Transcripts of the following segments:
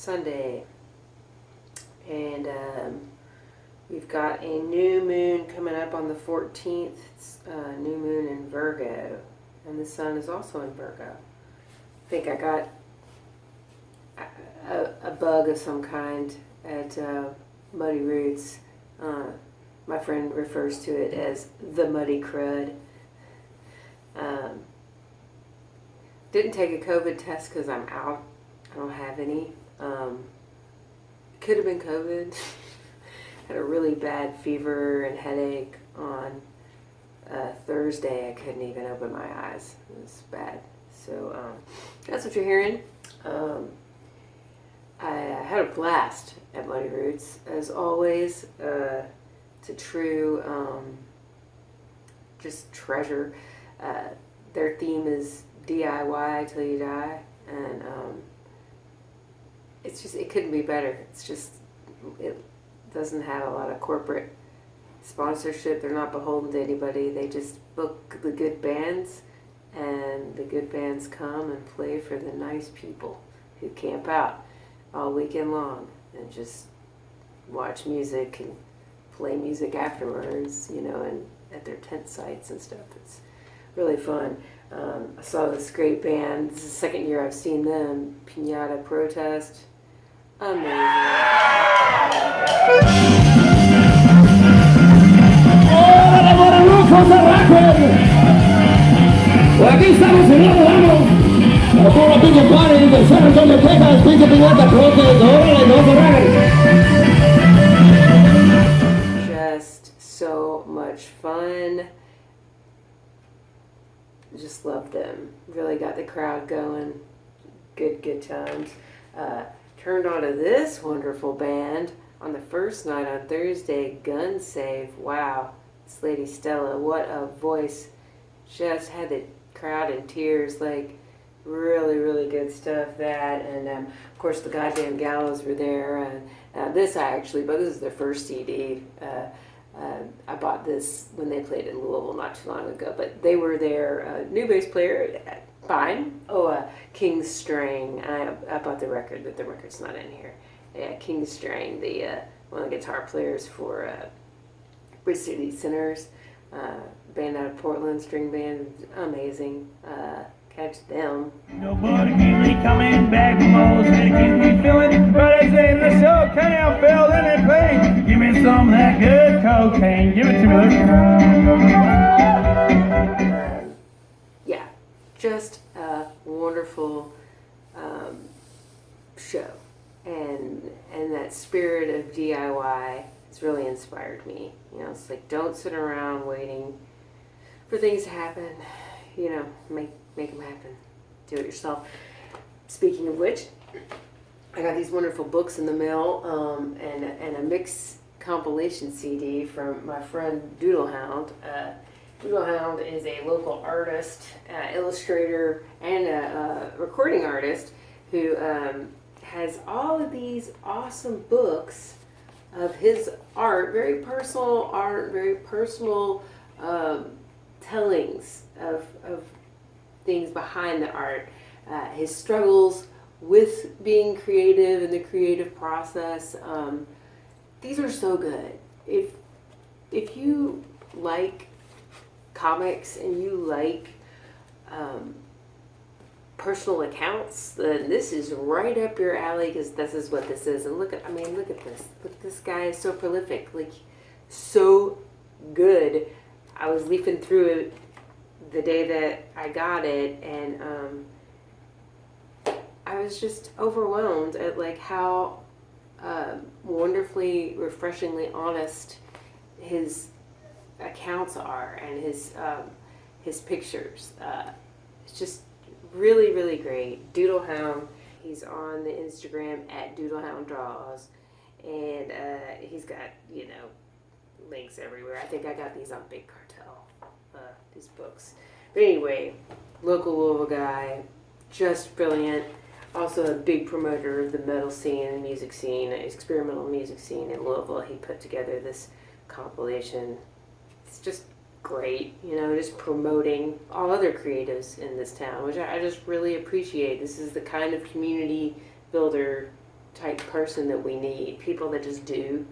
Sunday. And we've got a new moon coming up on the 14th. It's new moon in Virgo. And the sun is also in Virgo. I think I got a bug of some kind at Muddy Roots. My friend refers to it as the muddy crud. Didn't take a COVID test because I'm out. I don't have any. Could have been COVID. Had a really bad fever and headache on Thursday. I couldn't even open my eyes. It was bad. So that's what you're hearing. I had a blast at Muddy Roots, as always. It's a true just treasure. Their theme is DIY till you die, and it's just, it couldn't be better. It's just, it doesn't have a lot of corporate sponsorship. They're not beholden to anybody. They just book the good bands, and the good bands come and play for the nice people who camp out all weekend long and just watch music and play music afterwards, you know, and at their tent sites and stuff. It's really fun. I saw this great band. This is the second year I've seen them. Pinata Protest. Amazing. Pues aquí estamos en el vamos. A toda la pinche party de San Antonio, Texas, pinche Pinata Protest. Órale, no se rajen. Just so much fun. Just loved them. Really got the crowd going. Good times. Turned on to this wonderful band on the first night on Thursday, Gun Save. Wow. This lady Stella, what a voice. Just had the crowd in tears. Like, really good stuff. That, and of course the Goddamn Gallows were there. This is their first CD. I bought this when they played in Louisville not too long ago, but they were there. New bass player, fine. King String. I bought the record, but the record's not in here. Yeah, King String, the one of the guitar players for Bridge City Sinners, band out of Portland, string band, amazing. Catch them. Nobody keep me coming back from all the keep me feeling, but I say the show can't feel anything. Give me some of that good cocaine. Give it to me. Yeah, just a wonderful show, and that spirit of DIY has really inspired me. You know, it's like, don't sit around waiting for things to happen. You know, make them happen. Do it yourself. Speaking of which, I got these wonderful books in the mail, and a mix compilation CD from my friend Doodlehound. Doodlehound is a local artist, illustrator, and a recording artist who has all of these awesome books of his art, very personal art, very personal tellings of things behind the art, his struggles with being creative and the creative process. These are so good. If you like comics and you like personal accounts, then this is right up your alley, because this is what this is. And look at this. Look, this guy is so prolific, like so good. I was leafing through it the day that I got it, and I was just overwhelmed at like how wonderfully, refreshingly honest his accounts are, and his pictures. It's just really great. Doodlehound. He's on the Instagram at Doodlehound Draws, and he's got, you know, links everywhere. I think I got these on Big Cartel, these books. But anyway, local Louisville guy, just brilliant. Also a big promoter of the metal scene and music scene, experimental music scene in Louisville. He put together this compilation. It's just great, you know, just promoting all other creatives in this town, which I just really appreciate. This is the kind of community builder type person that we need. People that just do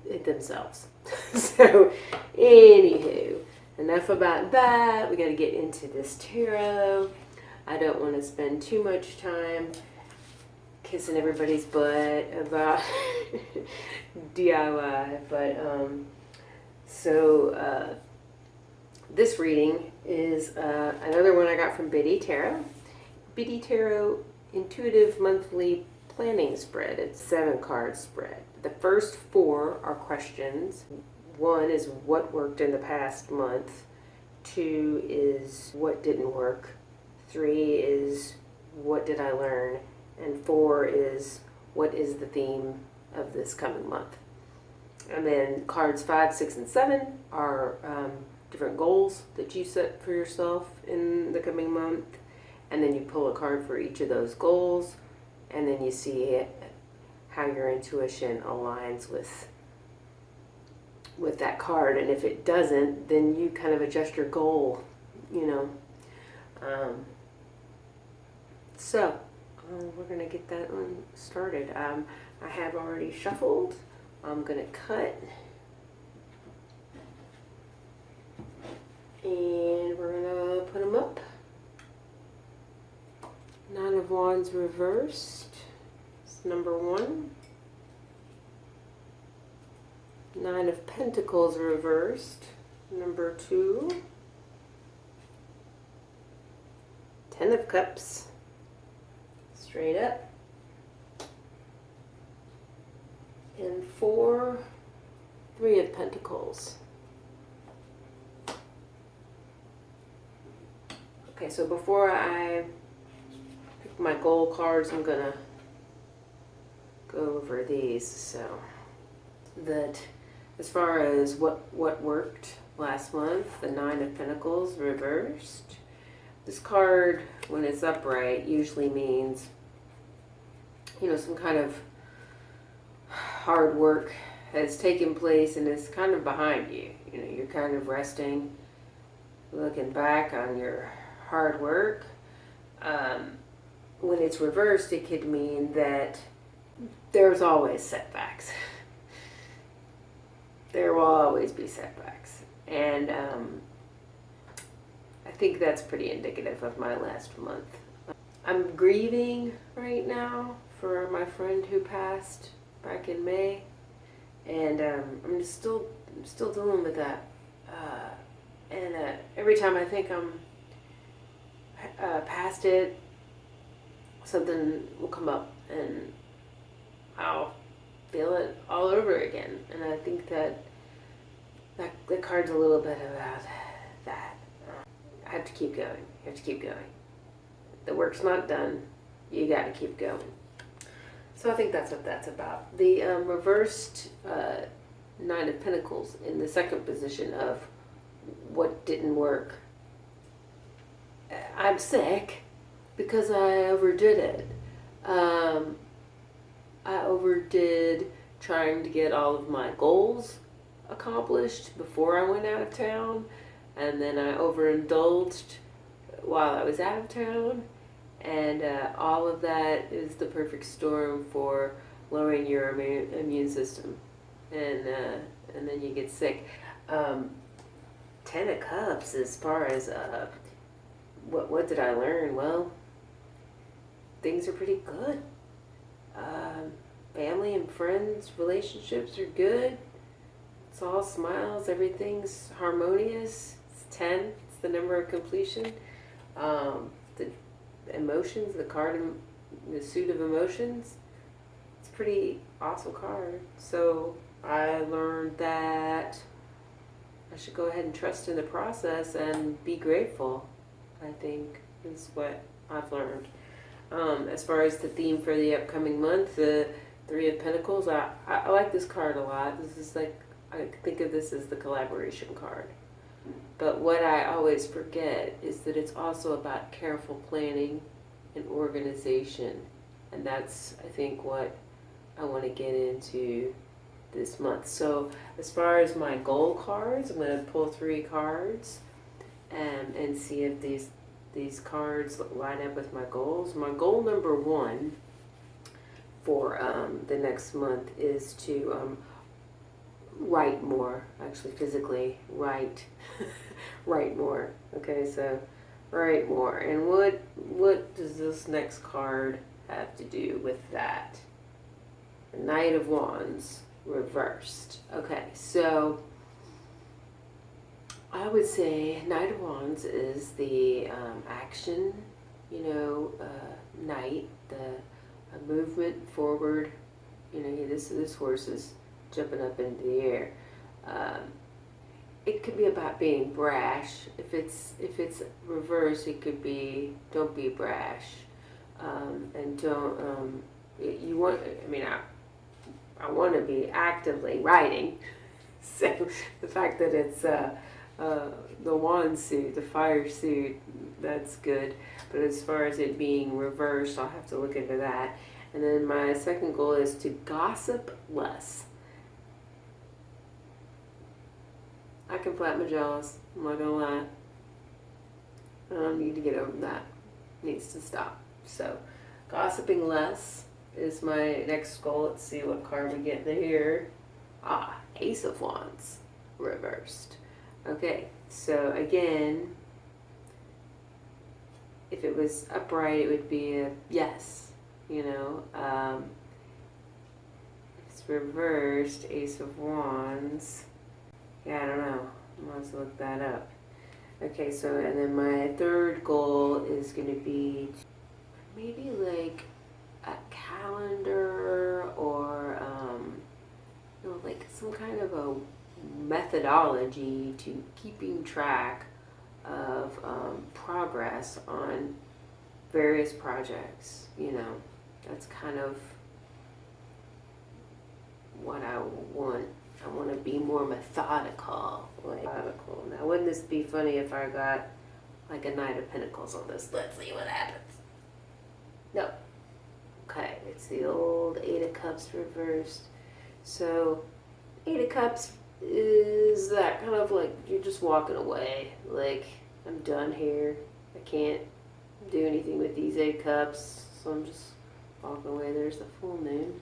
it themselves. So, anywho, enough about that. We got to get into this tarot. I don't want to spend too much time kissing everybody's butt about DIY, but this reading is another one I got from Biddy Tarot. Biddy Tarot Intuitive Monthly Planning Spread. It's 7-card spread. The first 4 are questions. 1 is what worked in the past month. 2 is what didn't work. 3 is what did I learn. And 4 is what is the theme of this coming month. And then cards 5, 6, and 7 are different goals that you set for yourself in the coming month. And then you pull a card for each of those goals. And then you see how your intuition aligns with that card. And if it doesn't, then you kind of adjust your goal, you know. We're going to get that one started. I have already shuffled. I'm going to cut. And we're going to put them up. 9 of Wands reversed. It's number 1. 9 of Pentacles reversed. Number 2. 10 of Cups. Straight up. And 4. 3 of Pentacles. Okay, so before I pick my goal cards, I'm gonna go over these. So that as far as what worked last month, the 9 of Pentacles reversed. This card, when it's upright, usually means, you know, some kind of hard work has taken place and is kind of behind you. You know, you're kind of resting, looking back on your hard work. When it's reversed, it could mean that there's always setbacks. There will always be setbacks. And I think that's pretty indicative of my last month. I'm grieving right now for my friend who passed back in May. And I'm still dealing with that. And every time I think I'm past it, something will come up and I'll feel it all over again. And I think that card's a little bit about that. I have to keep going. You have to keep going. The work's not done. You got to keep going. So I think that's what that's about. The reversed 9 of Pentacles in the second position of what didn't work. I'm sick because I overdid it. I overdid trying to get all of my goals accomplished before I went out of town, and then I overindulged while I was out of town, and all of that is the perfect storm for lowering your immune system, and then you get sick. 10 of Cups, as far as what did I learn? Well, things are pretty good. Family and friends, relationships are good. It's all smiles, everything's harmonious. It's 10, it's the number of completion. The emotions, the card, the suit of emotions, it's a pretty awesome card. So I learned that I should go ahead and trust in the process and be grateful, I think, is what I've learned. As far as the theme for the upcoming month, the 3 of Pentacles, I like this card a lot. This is like, I think of this as the collaboration card. But what I always forget is that it's also about careful planning and organization. And that's, I think, what I want to get into this month. So as far as my goal cards, I'm going to pull 3 cards and see if these cards line up with my goals. My goal number 1 for the next month is to write more, actually physically write, write more. Okay, so write more. And what does this next card have to do with that? The Knight of Wands reversed. Okay, so I would say Knight of Wands is the action, knight, the movement forward. This horse is jumping up into the air. It could be about being brash. If it's reversed, it could be don't be brash, and don't you want. I mean, I want to be actively writing. So the fact that it's the wand suit, the fire suit, that's good. But as far as it being reversed, I'll have to look into that. And then my second goal is to gossip less. I can flap my jaws, I'm not gonna lie. I don't need to get over that. It needs to stop. So, gossiping less is my next goal. Let's see what card we get here. Ace of Wands reversed. Okay, so again, if it was upright, it would be a yes. It's reversed, Ace of Wands. Yeah, I don't know. I'm going to look that up. Okay, so, and then my third goal is going to be maybe like a calendar or, like some kind of a methodology to keeping track of progress on various projects. That's kind of what I want. I want to be more methodical. Now, wouldn't this be funny if I got like a Knight of Pentacles on this? Let's see what happens. No. Okay, it's the old Eight of Cups reversed. So, Eight of Cups is that kind of like you're just walking away. Like, I'm done here. I can't do anything with these 8 cups. So I'm just walking away. There's the full moon.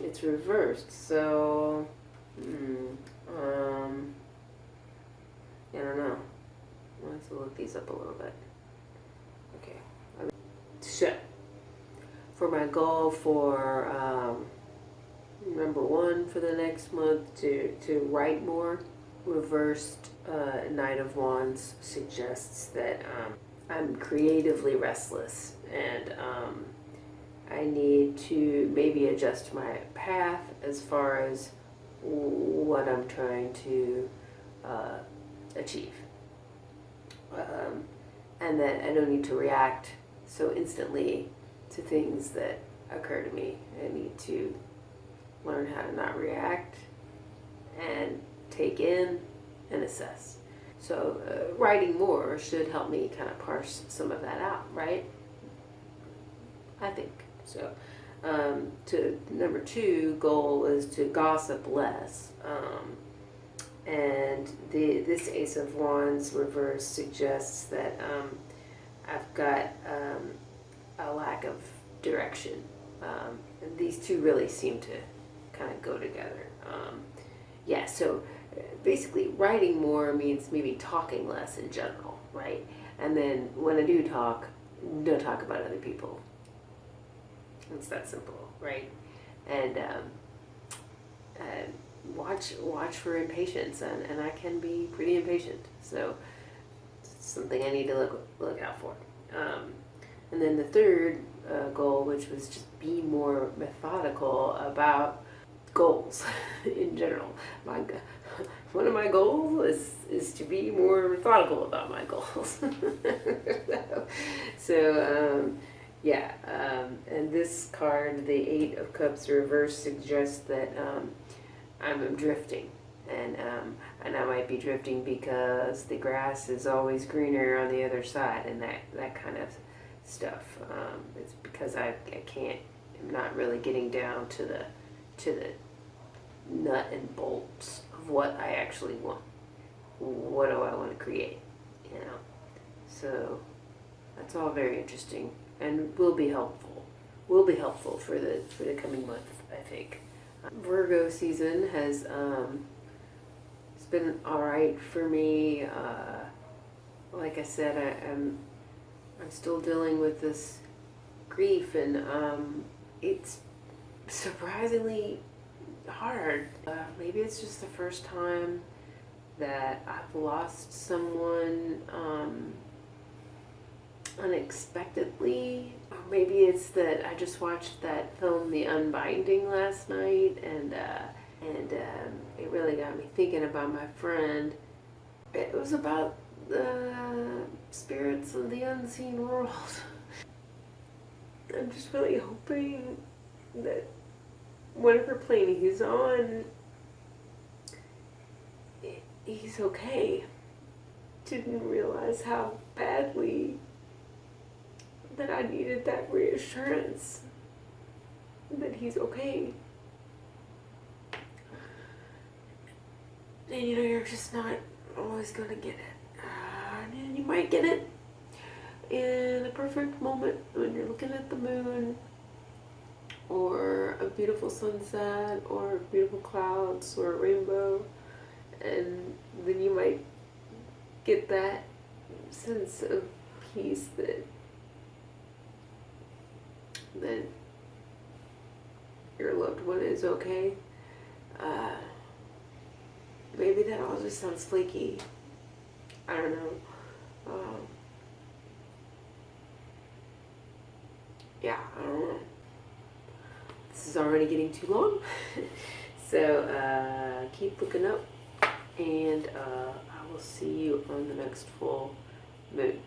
It's reversed, so I don't know. I'll have to look these up a little bit. Okay. So, for my goal for number 1 for the next month, to write more, reversed Knight of Wands suggests that I'm creatively restless, and I need to maybe adjust my path as far as what I'm trying to achieve. And that I don't need to react so instantly to things that occur to me. I need to learn how to not react and take in and assess. So writing more should help me kind of parse some of that out, right? I think. So to number 2 goal is to gossip less. And this Ace of Wands reverse suggests that I've got a lack of direction. And these two really seem to kind of go together. So basically writing more means maybe talking less in general, right? And then when I do talk, don't talk about other people. It's that simple, right? And watch for impatience, and I can be pretty impatient, so it's something I need to look out for. And then the third goal, which was just be more methodical about goals in general. One of my goals is to be more methodical about my goals. And this card, the 8 of Cups reverse, suggests that I'm drifting, and I might be drifting because the grass is always greener on the other side, and that kind of stuff. It's because I'm not really getting down to the nut and bolts of what I actually want. What do I want to create? So that's all very interesting. and will be helpful. Will be helpful for the coming month, I think. Virgo season has it's been all right for me. Like I said, I'm still dealing with this grief, and it's surprisingly hard. Maybe it's just the first time that I've lost someone unexpectedly. Or maybe it's that I just watched that film The Unbinding last night, and it really got me thinking about my friend. It was about the spirits of the unseen world. I'm just really hoping that whatever plane he's on, he's okay. Didn't realize how badly that I needed that reassurance that he's okay. And you know, you're just not always gonna get it. And you might get it in a perfect moment when you're looking at the moon, or a beautiful sunset, or beautiful clouds, or a rainbow, and then you might get that sense of peace that your loved one is okay. Maybe that all just sounds flaky. I don't know. Yeah, I don't know. This is already getting too long. So keep looking up, and I will see you on the next full moon.